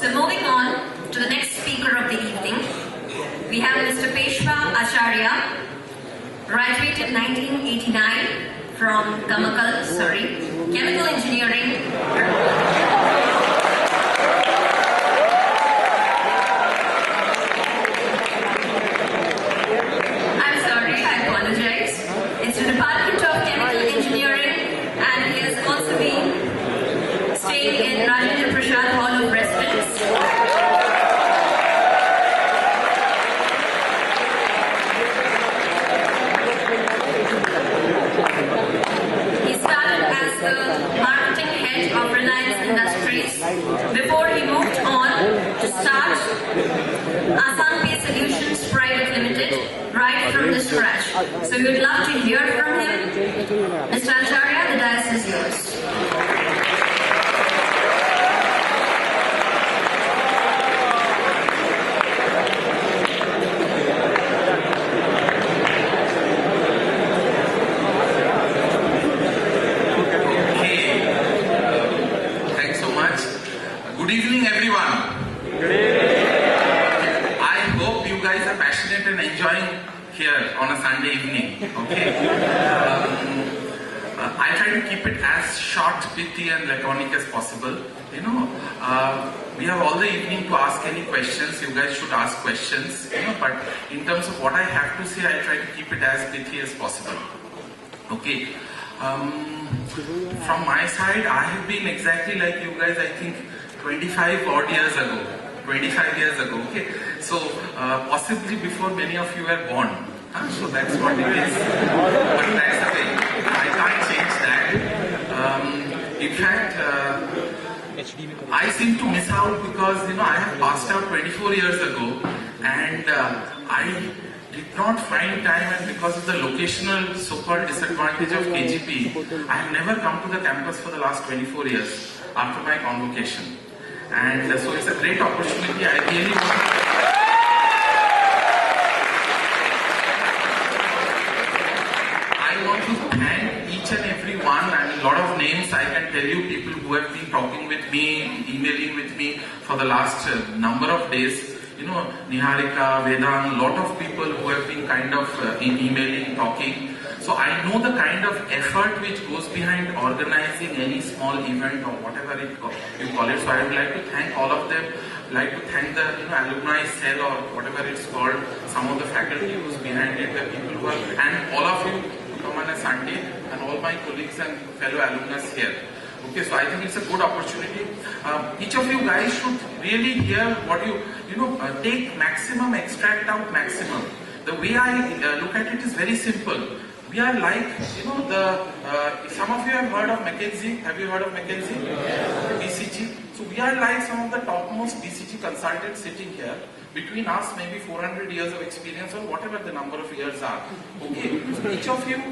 So moving on to the next speaker of the evening, we have Mr. Peshwa Acharya, graduated 1989 from Gamakal, Surrey, Chemical Engineering. I'm sorry, I apologize. It's the Department of Chemical Engineering, and he has also been staying in Rajendra Prasad Hall of Residence. He started as the marketing head of Reliance Industries before he moved on to start Assam Pay Solutions Private Limited right from the scratch. So we would love to hear from him. Mr. Acharya, the dais is yours. Good evening, everyone. I hope you guys are passionate and enjoying here on a Sunday evening. Okay. I try to keep it as short, pithy, and laconic as possible. You know, we have all the evening to ask any questions. You guys should ask questions. You know, but in terms of what I have to say, I try to keep it as pithy as possible. Okay. From my side, I have been exactly like you guys. I think 25 odd years ago, 25 years ago, okay? So, possibly before many of you were born. So that's what it is. But that's the thing. I can't change that. In fact, I seem to miss out because, you know, I have passed out 24 years ago and I did not find time, and because of the locational so-called disadvantage of KGP, I have never come to the campus for the last 24 years after my convocation. And so it's a great opportunity. I really want to thank each and every one, and a lot of names I can tell you, people who have been talking with me, emailing with me for the last number of days. You know, Niharika, Vedant, a lot of people who have been kind of emailing, talking. So I know the kind of effort which goes behind organizing any small event or whatever you call it. So I would like to thank all of them. I'd like to thank the alumni cell or whatever it's called, some of the faculty who's behind it, the people who are, and all of you who come on a Sunday, and all my colleagues and fellow alumnus here. Okay, so I think it's a good opportunity. Each of you guys should really hear what you take maximum, extract out maximum. The way I look at it is very simple. We are like, some of you have heard of McKinsey. Have you heard of McKinsey? BCG. So we are like some of the topmost BCG consultants sitting here. Between us, maybe 400 years of experience or whatever the number of years are. Okay, so each of you,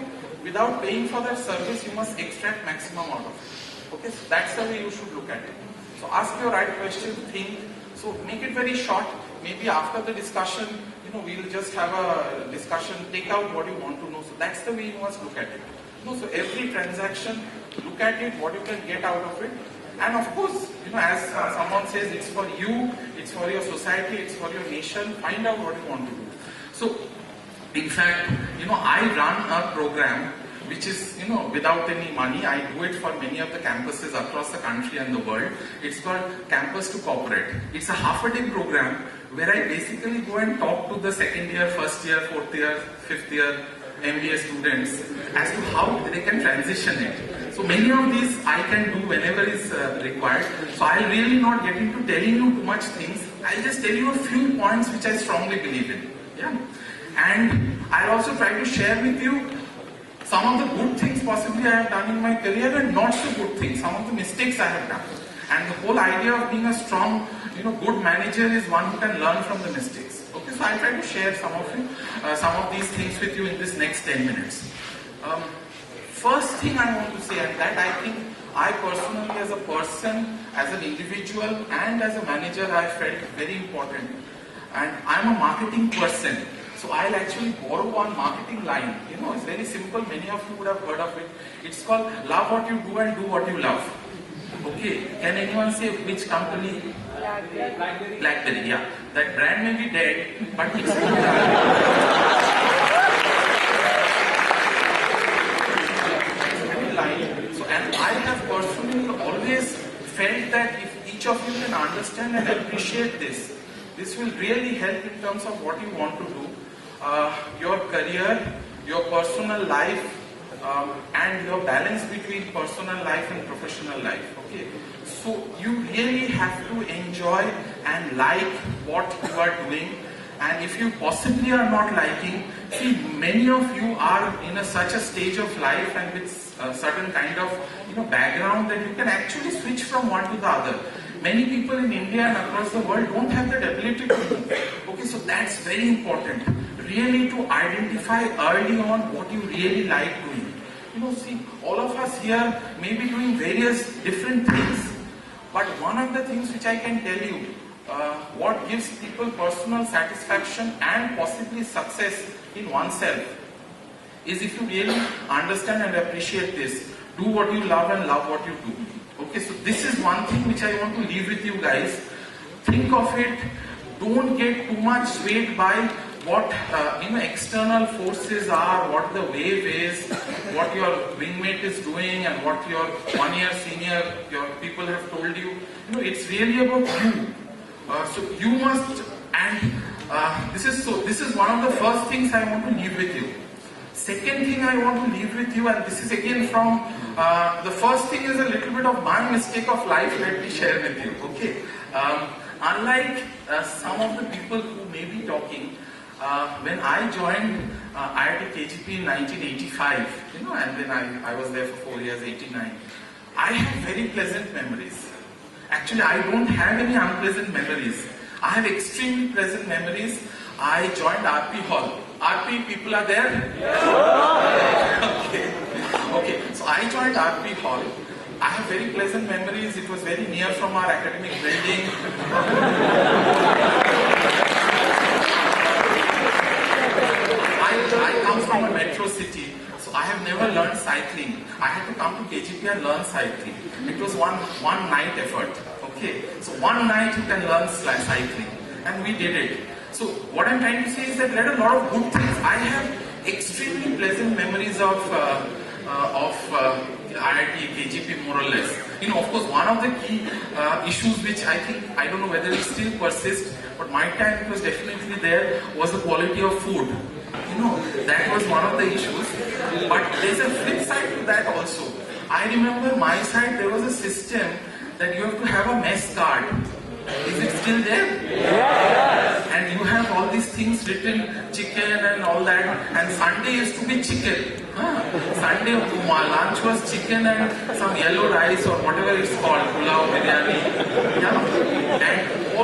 without paying for that service, you must extract maximum out of it. Okay, so that's the way you should look at it. So ask your right question, think. So make it very short. Maybe after the discussion, we'll just have a discussion, take out what you want to know. So that's the way you must look at it. So every transaction, look at it, what you can get out of it. And of course, as someone says, it's for you, it's for your society, it's for your nation. Find out what you want to do. So, in fact, I run a program which is, without any money. I do it for many of the campuses across the country and the world. It's called Campus to Corporate. It's a half-a-day program where I basically go and talk to the second year, first year, fourth year, fifth year MBA students as to how they can transition it. So many of these I can do whenever is required. So I'll really not get into telling you too much things. I'll just tell you a few points which I strongly believe in. Yeah. And I'll also try to share with you some of the good things possibly I have done in my career and not so good things, some of the mistakes I have done. And the whole idea of being a strong, good manager is one who can learn from the mistakes. Okay, so I'll try to share some of these things with you in this next 10 minutes. First thing I want to say, and that I think I personally as a person, as an individual and as a manager, I felt very important. And I'm a marketing person. So I'll actually borrow one marketing line. It's very simple. Many of you would have heard of it. It's called love what you do and do what you love. Okay. Can anyone say which company? BlackBerry, yeah. That brand may be dead, but it's so, and I have personally always felt that if each of you can understand and appreciate this, this will really help in terms of what you want to do, your career, your personal life, and your balance between personal life and professional life. Okay, so you really have to enjoy and like what you are doing. And if you possibly are not liking, see, many of you are in such a stage of life and with a certain kind of background that you can actually switch from one to the other. Many people in India and across the world don't have that ability to do. Okay, so that's very important. Really to identify early on what you really like doing. See, all of us here may be doing various different things, but one of the things which I can tell you, what gives people personal satisfaction and possibly success in oneself is if you really understand and appreciate this. Do what you love and love what you do. Okay, so this is one thing which I want to leave with you guys. Think of it. Don't get too much swayed by what external forces are, what the wave is, what your wingmate is doing, and what your 1 year senior, your people have told you. It's really about you. So you must, and this is one of the first things I want to leave with you. Second thing I want to leave with you, and this is again from the first thing is a little bit of my mistake of life. Let me share with you. Okay, unlike some of the people who may be talking. When I joined IIT KGP in 1985, and then I was there for 4 years, 89, I have very pleasant memories. Actually, I don't have any unpleasant memories. I have extremely pleasant memories. I joined RP Hall. RP people are there? Okay. Okay, so I joined RP Hall. I have very pleasant memories. It was very near from our academic building. I come from a metro city, so I have never learned cycling. I had to come to KGP and learn cycling. It was one night effort. Okay, so one night you can learn cycling, and we did it. So what I'm trying to say is that there are a lot of good things. I have extremely pleasant memories of IIT KGP, more or less. Of course, one of the key issues which I don't know whether it still persists, but my time it was definitely there, was the quality of food. That was one of the issues. But there's a flip side to that also. I remember my side, there was a system that you have to have a mess card. Is it still there? Yes. And you have all these things written, chicken and all that. And Sunday used to be chicken. Sunday lunch was chicken and some yellow rice or whatever it's called, pulao, biryani. Yeah. And a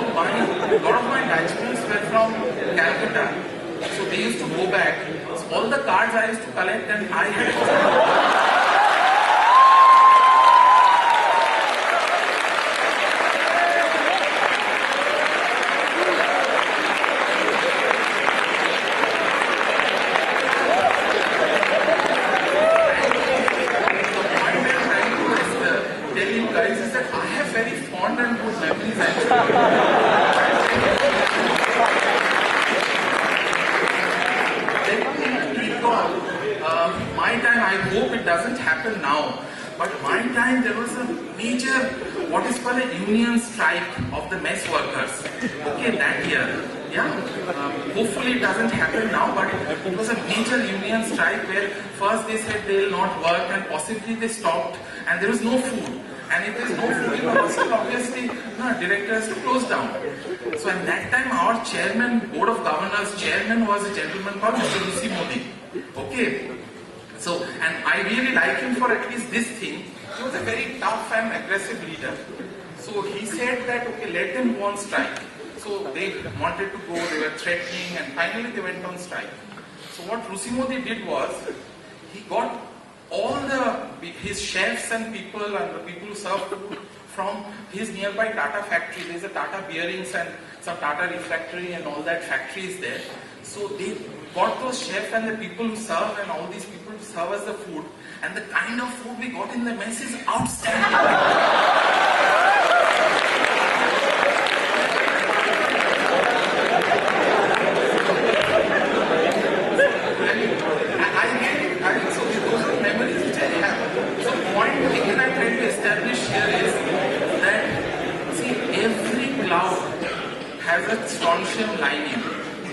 lot of my batchmates were from Calcutta. So they used to go back. So all the cards I used to collect, and I had tell you guys is that I have very fond and good memories actually. My time, I hope it doesn't happen now, but my time there was a major, what is called a union strike of the mess workers. Okay, that year. Yeah, hopefully it doesn't happen now, but it was a major union strike where first they said they will not work and possibly they stopped and there was no food. And if there is no food, obviously director has to close down. So at that time our chairman, board of governors chairman was a gentleman called Mr. Rusi Modi. Okay. So, and I really like him for at least this thing. He was a very tough and aggressive leader. So he said that, okay, let them go on strike. So they wanted to go, they were threatening, and finally they went on strike. So what Rusi Modi did was, he got all his chefs and people and the people who serve food from his nearby Tata factory. There's a Tata bearings and some Tata refractory and all that factory is there. So they got those chefs and the people who serve and all these people to serve us the food. And the kind of food we got in the mess is outstanding. a strontium lining.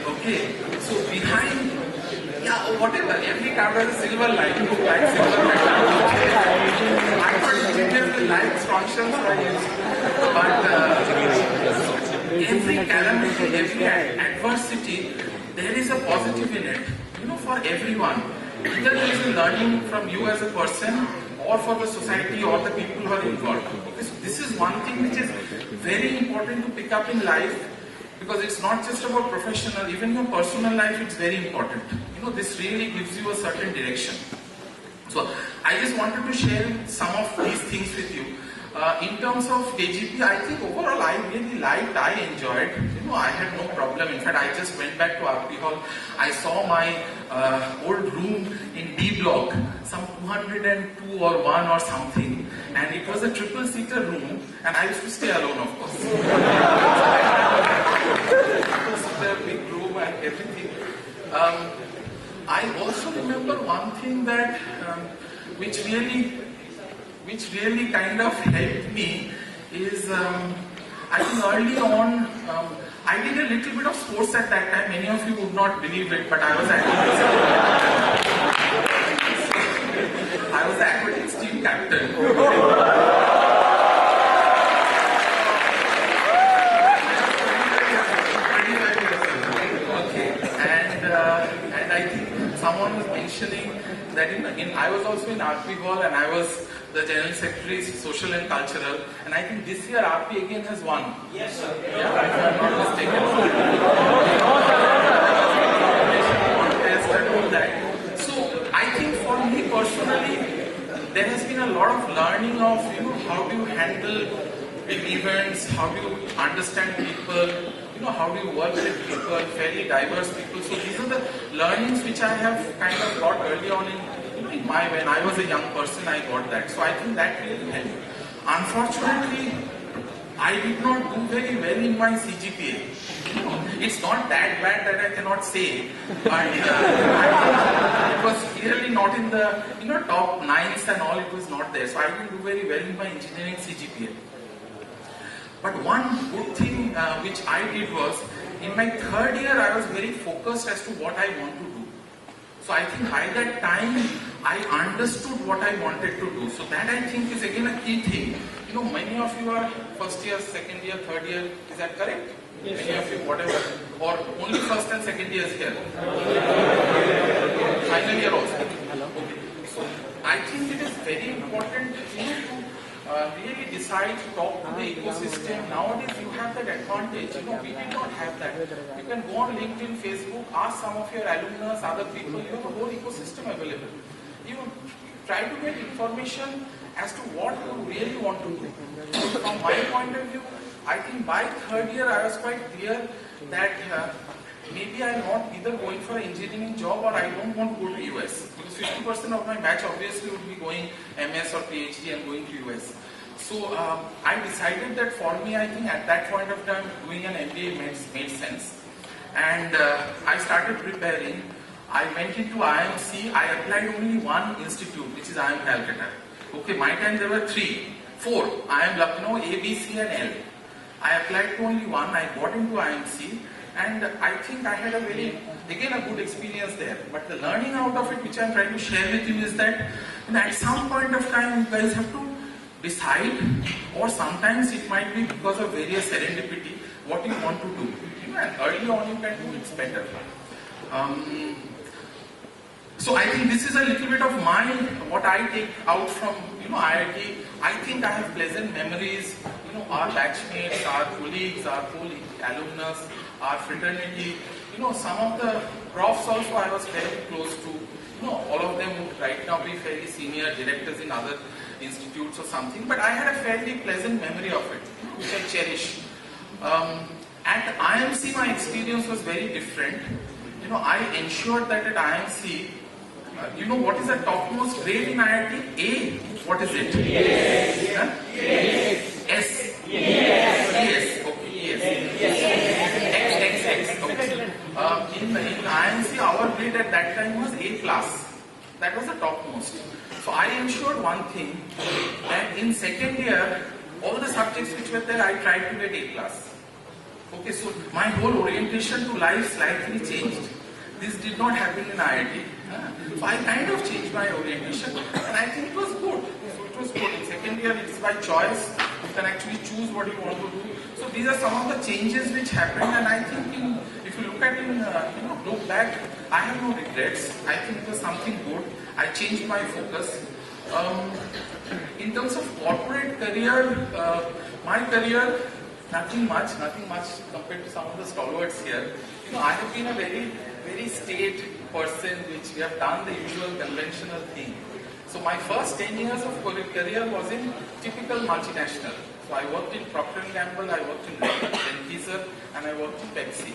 Okay, so behind, yeah, whatever, every camera has a silver lining, like silver metal. I thought engineers will like strontium, so I used. But every calamity, every adversity, there is a positive in it. For everyone. Either there is a learning from you as a person, or for the society or the people who are involved. Okay, so this is one thing which is very important to pick up in life, because it's not just about professional, even your personal life, it's very important. This really gives you a certain direction. So I just wanted to share some of these things with you. In terms of KGP, I think overall I really liked, I enjoyed. I had no problem. In fact, I just went back to RP Hall. I saw my old room in D block, some 202 or 1 or something. And it was a triple-seater room, and I used to stay alone, of course. It was a big room and everything. I also remember one thing that which really kind of helped me is, I think early on, I did a little bit of sports at that time. Many of you would not believe it, but I was the athletics team captain. Okay, and I think someone was mentioning that I was also in RP Hall, and I was the General Secretary's Social and Cultural, and I think this year RP again has won. Yes, sir. Yeah, if I'm not mistaken. So I think for me personally, there has been a lot of learning of how do you handle big events, how do you understand people, how do you work with people, fairly diverse people. So these are the learnings which I have kind of got early on when I was a young person, I got that. So I think that really helped. Unfortunately, I did not do very well in my CGPA. It's not that bad that I cannot say, but it was clearly not in the top 9s and all. It was not there. So I didn't do very well in my engineering CGPA. But one good thing which I did was, in my 3rd year, I was very focused as to what I want to do. So I think by that time, I understood what I wanted to do. So that I think is again a key thing. Many of you are 1st year, 2nd year, 3rd year. Is that correct? Yes. Many of you, whatever. Or only 1st and 2nd years here. Final year also. Okay. So I think it is very important to really decide to talk to the ecosystem. Nowadays you have that advantage. We did not have that. You can go on LinkedIn, Facebook, ask some of your alumnus, other people. You have a whole ecosystem available. Try to get information as to what you really want to do. From my point of view, I think by 3rd year I was quite clear that maybe I'm not either going for an engineering job, or I don't want to go to US. Because 50% of my batch obviously would be going MS or PhD and going to US. So I decided that for me, I think at that point of time, doing an MBA made sense. And I started preparing. I went into IMC. I applied only one institute, which is IIM Calcutta. Okay, my time there were 4. IIM Lucknow, A, B, C and L. I applied to only one. I got into IMC. And I think I had a good experience there. But the learning out of it, which I'm trying to share with you, is that at some point of time, you guys have to decide, or sometimes it might be because of various serendipity, what you want to do. And early on you can do it better. So I think this is a little bit of what I take out from IIT. I think I have pleasant memories. Our batchmates, our colleagues, our whole alumnus, our fraternity. Some of the profs also I was very close to. All of them would right now be fairly senior directors in other institutes or something. But I had a fairly pleasant memory of it, which I cherish. At IMC, my experience was very different. I ensured that at IMC, what is the topmost grade in IIT? A? What is it? Yes. Huh? Yes. S? Yes. Yes. Okay. Yes. X. Okay. In IMC, our grade at that time was A class. That was the topmost. So I ensured one thing, that in 2nd year, all the subjects which were there, I tried to get A class. Okay, so my whole orientation to life slightly changed. This did not happen in IIT. So I kind of changed my orientation and I think it was good. So it was good. In second year it is by choice. You can actually choose what you want to do. So these are some of the changes which happened, and I think if you look at it, look back, I have no regrets. I think it was something good. I changed my focus. In terms of corporate career, my career, nothing much compared to some of the stalwarts here. I have been a very staid person, which we have done the usual conventional thing. So my first 10 years of career was in typical multinational. So I worked in Procter & Gamble, I worked in Pfizer, and I worked in Pepsi.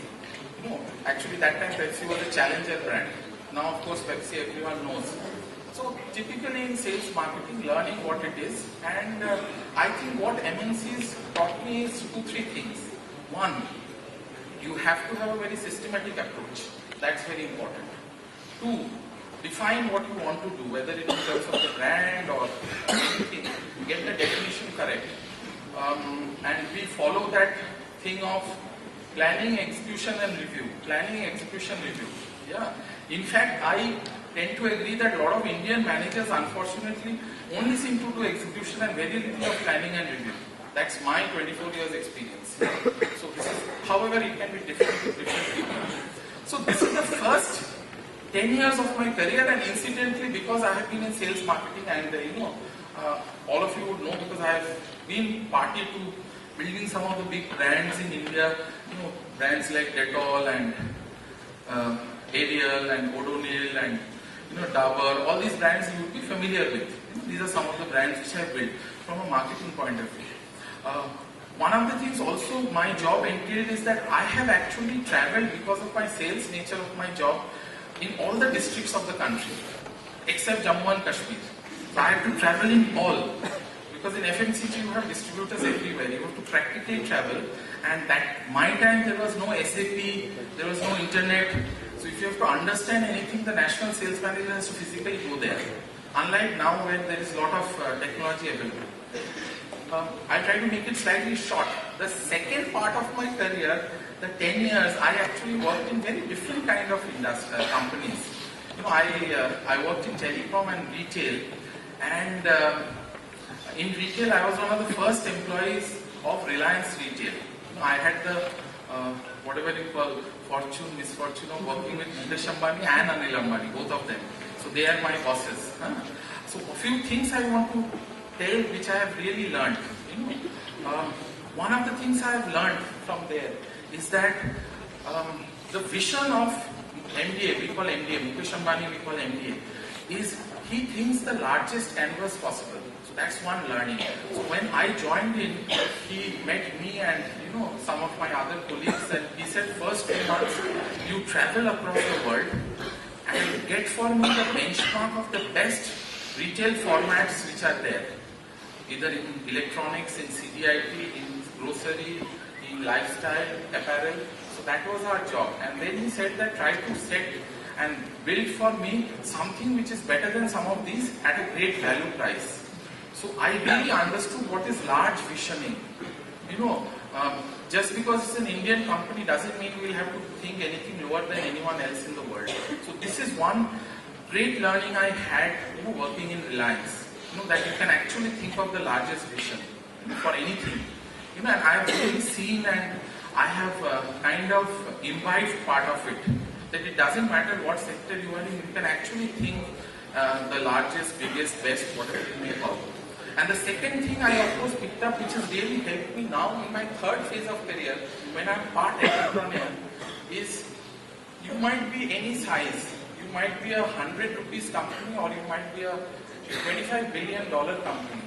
Actually that time Pepsi was a challenger brand. Now of course Pepsi everyone knows. So typically in sales marketing, learning what it is, and I think what MNCs taught me is 2-3 things. One, you have to have a very systematic approach. That's very important. 2, define what you want to do, whether it is in terms of the brand or anything. Get the definition correct. And we follow that thing of planning, execution and review. Planning, execution, review. Yeah. In fact, I tend to agree that a lot of Indian managers unfortunately only seem to do execution and very little of planning and review. That's my 24 years experience. So this is, however, it can be different to different people. So this is the first 10 years of my career, and incidentally because I have been in sales marketing and all of you would know because I have been party to building some of the big brands in India, brands like Dettol and Ariel and O'Donnell and Dabur, all these brands you would be familiar with. These are some of the brands which I have built from a marketing point of view. One of the things also my job entailed is that I have actually traveled because of my sales nature of my job in all the districts of the country except Jammu and Kashmir. So I have to travel in all, because in FMCG you have distributors everywhere. You have to practically travel, and that my time there was no SAP, there was no internet. So if you have to understand anything, the national sales manager has to physically go there. Unlike now where there is a lot of technology available. I try to make it slightly short. The second part of my career, the 10 years, I actually worked in very different kind of companies. I worked in telecom and retail, and in retail I was one of the first employees of Reliance Retail. I had the whatever you call fortune, misfortune of working with Mukesh Ambani and Anil Ambani, both of them. So they are my bosses. So a few things I want to tell which I have really learned. One of the things I have learned from there is that the vision of MDA, we call MDA, Mukesh Ambani we call MDA, is he thinks the largest canvas possible. So that's one learning. So when I joined in, he met me and some of my other colleagues, and he said, first 2 months you travel across the world and get for me the benchmark of the best retail formats which are there, either in electronics, in CDIT, in grocery, in lifestyle, apparel. So that was our job. And then he said that try to set and build for me something which is better than some of these at a great value price. So I really understood what is large visioning. Just because it's an Indian company doesn't mean we'll have to think anything lower than anyone else in the world. So this is one great learning I had working in Reliance. That you can actually think of the largest vision for anything. And I have really seen and I have kind of imbibed part of it. That it doesn't matter what sector you are in, you can actually think the largest, biggest, best, whatever you may call. And the second thing I of course picked up, which has really helped me now in my third phase of career, when I'm part entrepreneur, is you might be any size. You might be a 100 rupees company or you might be a $25 billion company.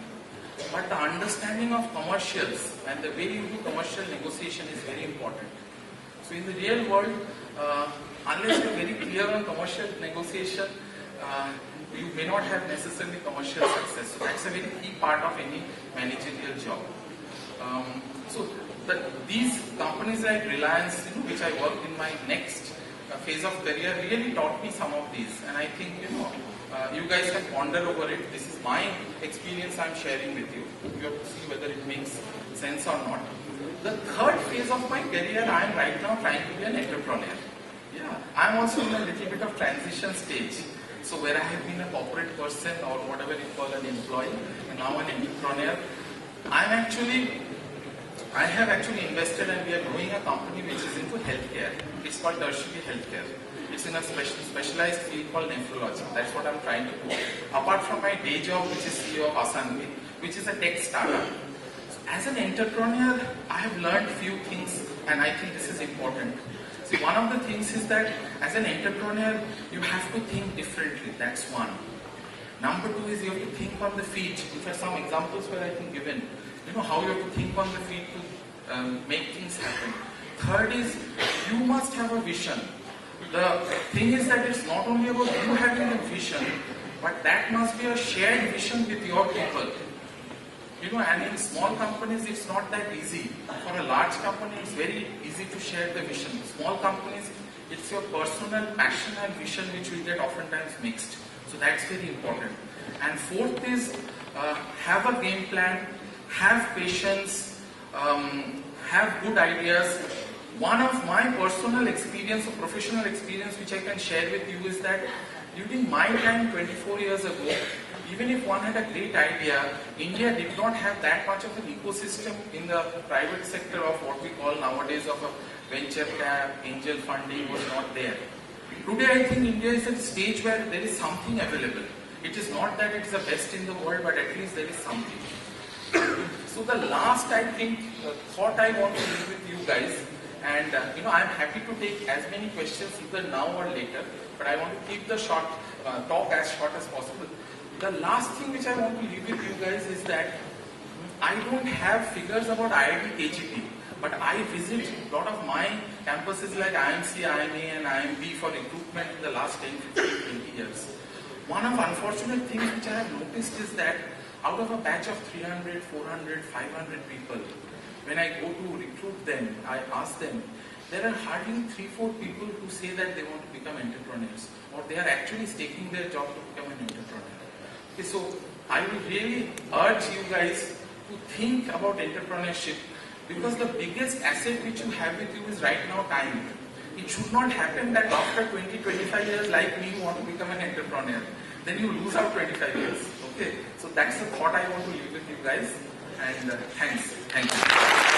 But the understanding of commercials and the way you do commercial negotiation is very important. So in the real world, unless you're very clear on commercial negotiation, you may not have necessarily commercial success. So that's a very key part of any managerial job. These companies like Reliance, which I worked in my next phase of career, really taught me some of these. And I think, you guys can ponder over it. This is my experience I'm sharing with you. You have to see whether it makes sense or not. The third phase of my career, I am right now trying to be an entrepreneur. Yeah, I am also in a little bit of transition stage. So where I have been a corporate person or whatever you call an employee, and now an entrepreneur, I have actually invested and we are growing a company which is into healthcare. It's called tertiary healthcare. It's in a specialized field called nephrology. That's what I'm trying to do. Apart from my day job, which is CEO of Asanvi, which is a tech startup. As an entrepreneur, I have learned few things and I think this is important. See, one of the things is that as an entrepreneur, you have to think differently. That's one. Number two is you have to think on the feet. These are some examples where I think given. You know how you have to think on the feet to make things happen. Third is you must have a vision. The thing is that it's not only about you having a vision, but that must be a shared vision with your people. You know, and in small companies, it's not that easy. For a large company, it's very easy to share the vision. Small companies, it's your personal passion and vision which will get oftentimes mixed. So that's very important. And fourth is have a game plan, have patience, have good ideas. One of my personal experience or professional experience which I can share with you is that during my time 24 years ago, even if one had a great idea, India did not have that much of an ecosystem in the private sector of what we call nowadays of a venture cap, angel funding was not there. Today I think India is at a stage where there is something available. It is not that it's the best in the world, but at least there is something. So the last I think thought I want to leave with you guys, and you know, I'm happy to take as many questions either now or later, but I want to keep the talk as short as possible. The last thing which I want to leave with you guys is that I don't have figures about IIT KGP, but I visit a lot of my campuses like IMC, IMA and IMB for recruitment in the last 10, 15, 20 years. One of unfortunate things which I have noticed is that out of a batch of 300, 400, 500 people, when I go to recruit them, I ask them, there are hardly 3-4 people who say that they want to become entrepreneurs or they are actually staking their job to become an entrepreneur. Okay, so I will really urge you guys to think about entrepreneurship because the biggest asset which you have with you is right now time. It should not happen that after 20-25 years like me you want to become an entrepreneur. Then you lose out 25 years. Okay, so that's the thought I want to leave with you guys and thanks. Thank you.